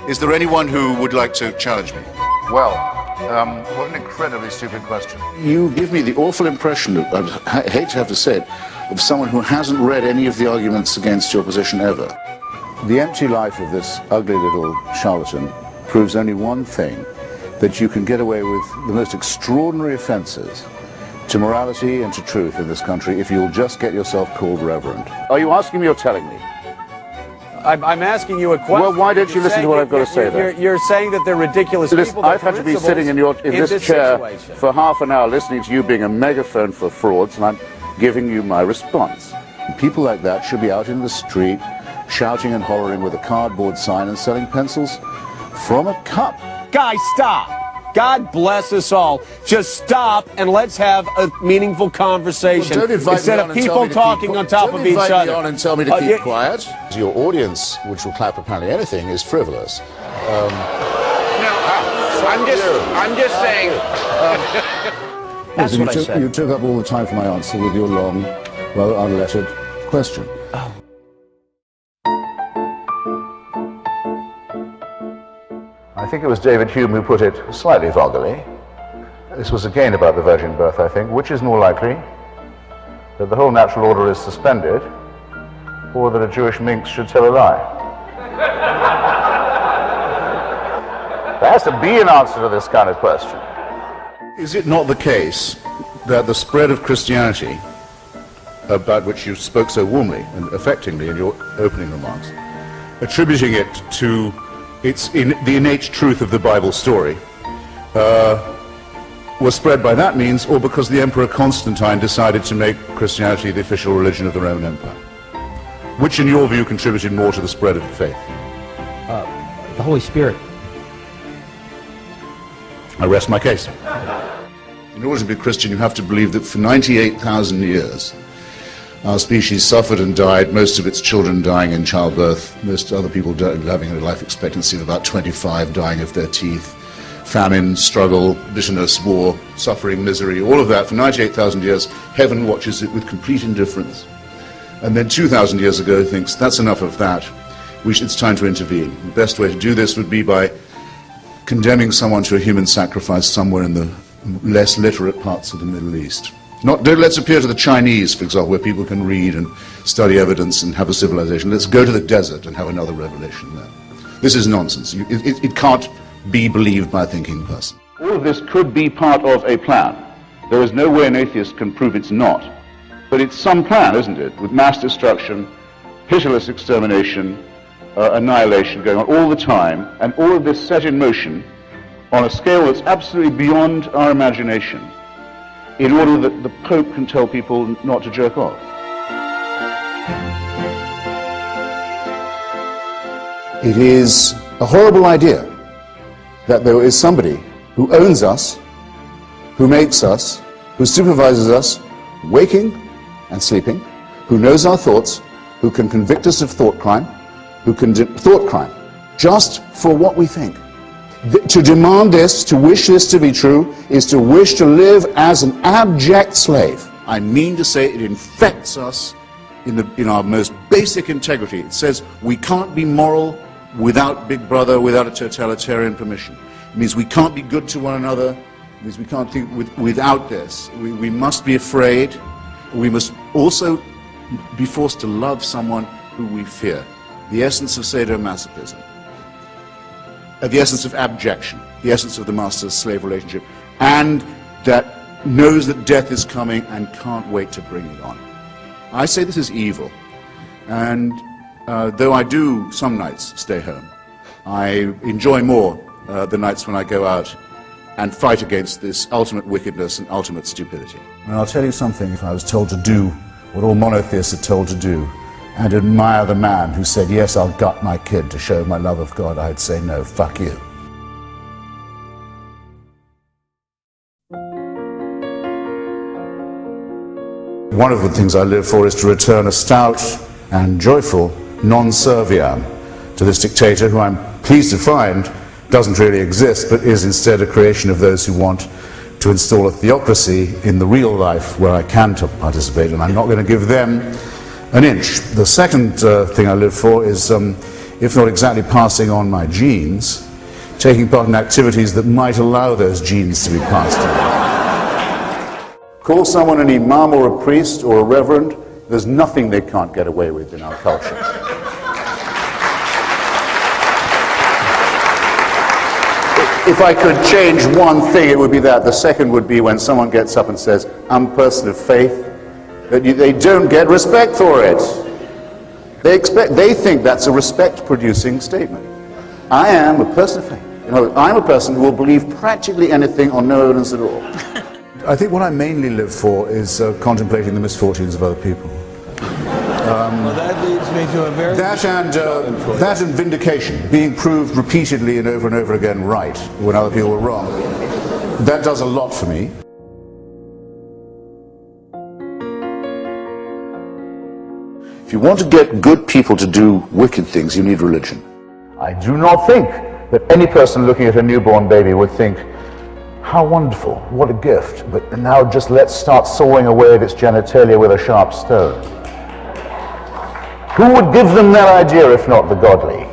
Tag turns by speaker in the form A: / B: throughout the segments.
A: Is there anyone who would like to challenge me?
B: Well, what an incredibly stupid question.
C: You give me the awful impression, I hate to have to say it, of someone who hasn't read any of the arguments against your position ever. The empty life of this ugly little charlatan proves only one thing, that you can get away with the most extraordinary offences to morality and to truth in this country if you'll just get yourself called reverend. Are you asking me or telling me?
D: I'm asking you a question.
C: Well, why don't you listen to what I've got to say then?
D: You're saying that they're ridiculous people.
C: I've had to be sitting in this chair for half an hour listening to you being a megaphone for frauds, and I'm giving you my response. People like that should be out in the street shouting and hollering with a cardboard sign and selling pencils from a cup.
D: Guys, stop. God bless us all. Just stop and let's have a meaningful conversation instead of people talking on top of each other.
C: Don't invite me on and tell me to keep quiet. Your audience, which will clap apparently anything, is frivolous.
E: No, I'm just saying.
C: That's what I said. You took up all the time for my answer with your long, well, unlettered question.
E: Oh.
B: I think it was David Hume who put it slightly vulgarly. This was again about the virgin birth, I think. Which is more likely, that the whole natural order is suspended, or that a Jewish minx should tell a lie? There has to be an answer to this kind of question.
C: Is it not the case that the spread of Christianity, about which you spoke so warmly and affectingly in your opening remarks, attributing it to the innate truth of the Bible story, was spread by that means, or because the Emperor Constantine decided to make Christianity the official religion of the Roman Empire? Which, in your view, contributed more to the spread of the faith?
F: The Holy Spirit.
C: I rest my case. In order to be Christian, you have to believe that for 98,000 years, our species suffered and died, most of its children dying in childbirth, most other people having a life expectancy of about 25, dying of their teeth, famine, struggle, bitterness, war, suffering, misery, all of that for 98,000 years. Heaven watches it with complete indifference. And then 2,000 years ago thinks, that's enough of that, it's time to intervene. The best way to do this would be by condemning someone to a human sacrifice somewhere in the less literate parts of the Middle East. Let's appeal to the Chinese, for example, where people can read and study evidence and have a civilization. Let's go to the desert and have another revelation there. This is nonsense. It can't be believed by a thinking person. All of this could be part of a plan. There is no way an atheist can prove it's not. But it's some plan, isn't it? With mass destruction, pitiless extermination, annihilation going on all the time, and all of this set in motion on a scale that's absolutely beyond our imagination, in order that the Pope can tell people not to jerk off. It is a horrible idea that there is somebody who owns us, who makes us, who supervises us, waking and sleeping, who knows our thoughts, who can convict us of thought crime, just for what we think. To demand this, to wish this to be true, is to wish to live as an abject slave. I mean to say it infects us in our most basic integrity. It says we can't be moral without Big Brother, without a totalitarian permission. It means we can't be good to one another. It means we can't think without this. We must be afraid. We must also be forced to love someone who we fear. The essence of sadomasochism. The essence of abjection, the essence of the master-slave relationship, and that knows that death is coming and can't wait to bring it on. I say this is evil, and though I do some nights stay home, I enjoy more the nights when I go out and fight against this ultimate wickedness and ultimate stupidity. And I'll tell you something, if I was told to do what all monotheists are told to do, and admire the man who said, yes, I'll gut my kid to show my love of God, I'd say, no, fuck you. One of the things I live for is to return a stout and joyful non-serviam to this dictator, who I'm pleased to find doesn't really exist, but is instead a creation of those who want to install a theocracy in the real life where I can participate, and I'm not going to give them an inch. The second thing I live for is if not exactly passing on my genes, taking part in activities that might allow those genes to be passed on. Call someone an imam or a priest or a reverend, there's nothing they can't get away with in our culture. If I could change one thing, it would be that. The second would be when someone gets up and says, I'm a person of faith, that they don't get respect for it. They think that's a respect-producing statement. I am a person of faith. You know, I'm a person who will believe practically anything on no evidence at all. I think what I mainly live for is contemplating the misfortunes of other people.
E: Well, that leads me to a very...
C: That and vindication, being proved repeatedly and over again right when other people were wrong. That does a lot for me. If you want to get good people to do wicked things, you need religion.
B: I do not think that any person looking at a newborn baby would think, how wonderful, what a gift, but now just let's start sawing away at its genitalia with a sharp stone. Who would give them that idea if not the godly?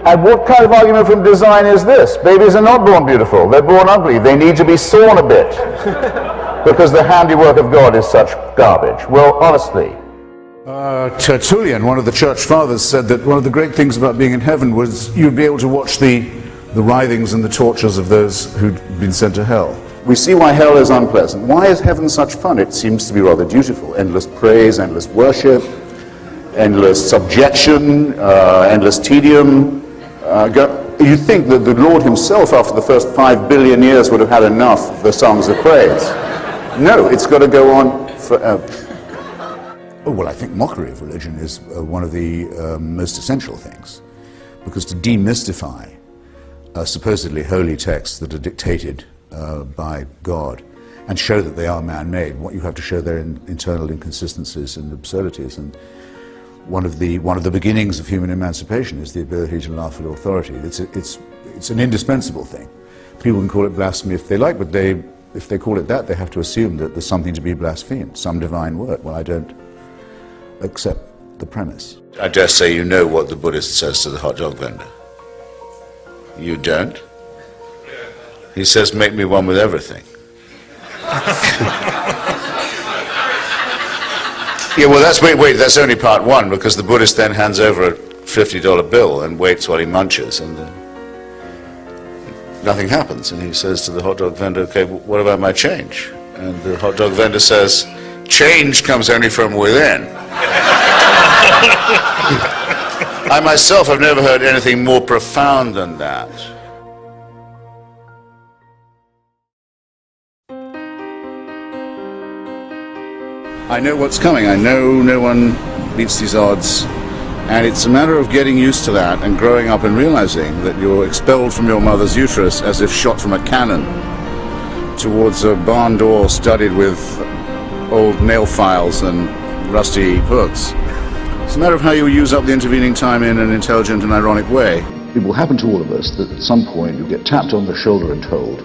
B: And what kind of argument from design is this? Babies are not born beautiful, they're born ugly. They need to be sawn a bit because the handiwork of God is such garbage. Well, honestly.
C: Tertullian, one of the church fathers, said that one of the great things about being in heaven was you'd be able to watch the writhings and the tortures of those who'd been sent to hell. We see why hell is unpleasant. Why is heaven such fun? It seems to be rather dutiful. Endless praise, endless worship, endless subjection, endless tedium. You think that the Lord himself, after the first 5 billion years, would have had enough of the songs of praise. No, it's got to go on forever. Oh, well, I think mockery of religion is one of the most essential things, because to demystify supposedly holy texts that are dictated by God and show that they are man-made, what you have to show their internal inconsistencies and absurdities. And one of the beginnings of human emancipation is the ability to laugh at authority. It's an indispensable thing. People can call it blasphemy if they like, but if they call it that, they have to assume that there's something to be blasphemed, some divine word. Well, I don't accept the premise. I dare say you know what the Buddhist says to the hot dog vendor. You don't? He says, make me one with everything. Yeah, well, wait, that's only part one, because the Buddhist then hands over a $50 bill and waits while he munches, and nothing happens. And he says to the hot dog vendor, okay, what about my change? And the hot dog vendor says, change comes only from within. I myself have never heard anything more profound than that. I know what's coming. I know no one beats these odds. And it's a matter of getting used to that and growing up and realizing that you're expelled from your mother's uterus as if shot from a cannon towards a barn door studded with old nail files and rusty hooks. It's a matter of how you use up the intervening time in an intelligent and ironic way. It will happen to all of us that at some point you get tapped on the shoulder and told,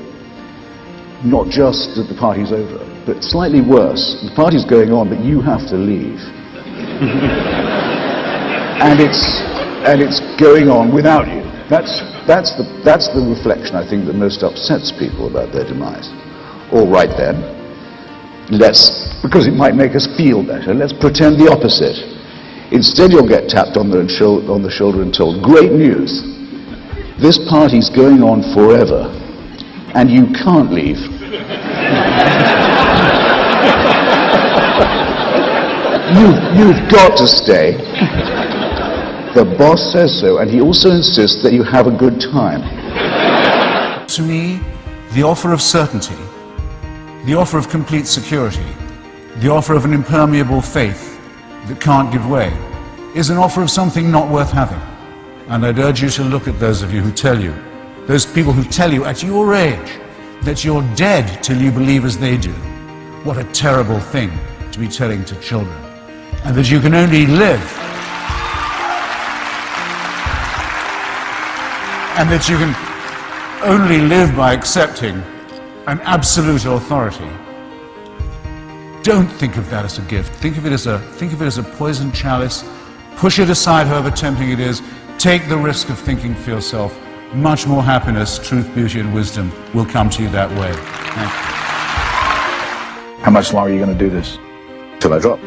C: not just that the party's over, but slightly worse, the party's going on, but you have to leave. and it's going on without you. That's the reflection, I think, that most upsets people about their demise. All right then, because it might make us feel better, let's pretend the opposite. Instead, you'll get tapped on the shoulder and told, great news, this party's going on forever, and you can't leave. You've got to stay. The boss says so, and he also insists that you have a good time. To me, the offer of certainty, the offer of complete security, the offer of an impermeable faith that can't give way, is an offer of something not worth having. And I'd urge you to look at those of you who tell you, those people who tell you at your age, that you're dead till you believe as they do. What a terrible thing to be telling to children. And that you can only live, and that you can only live by accepting an absolute authority. Don't think of that as a gift. Think of it as a poisoned chalice. Push it aside, however tempting it is.
G: Take the risk of thinking for yourself. Much more happiness, truth, beauty, and wisdom will come to you that way. Thank you.
E: How much longer are you going to do this?
B: Till I drop.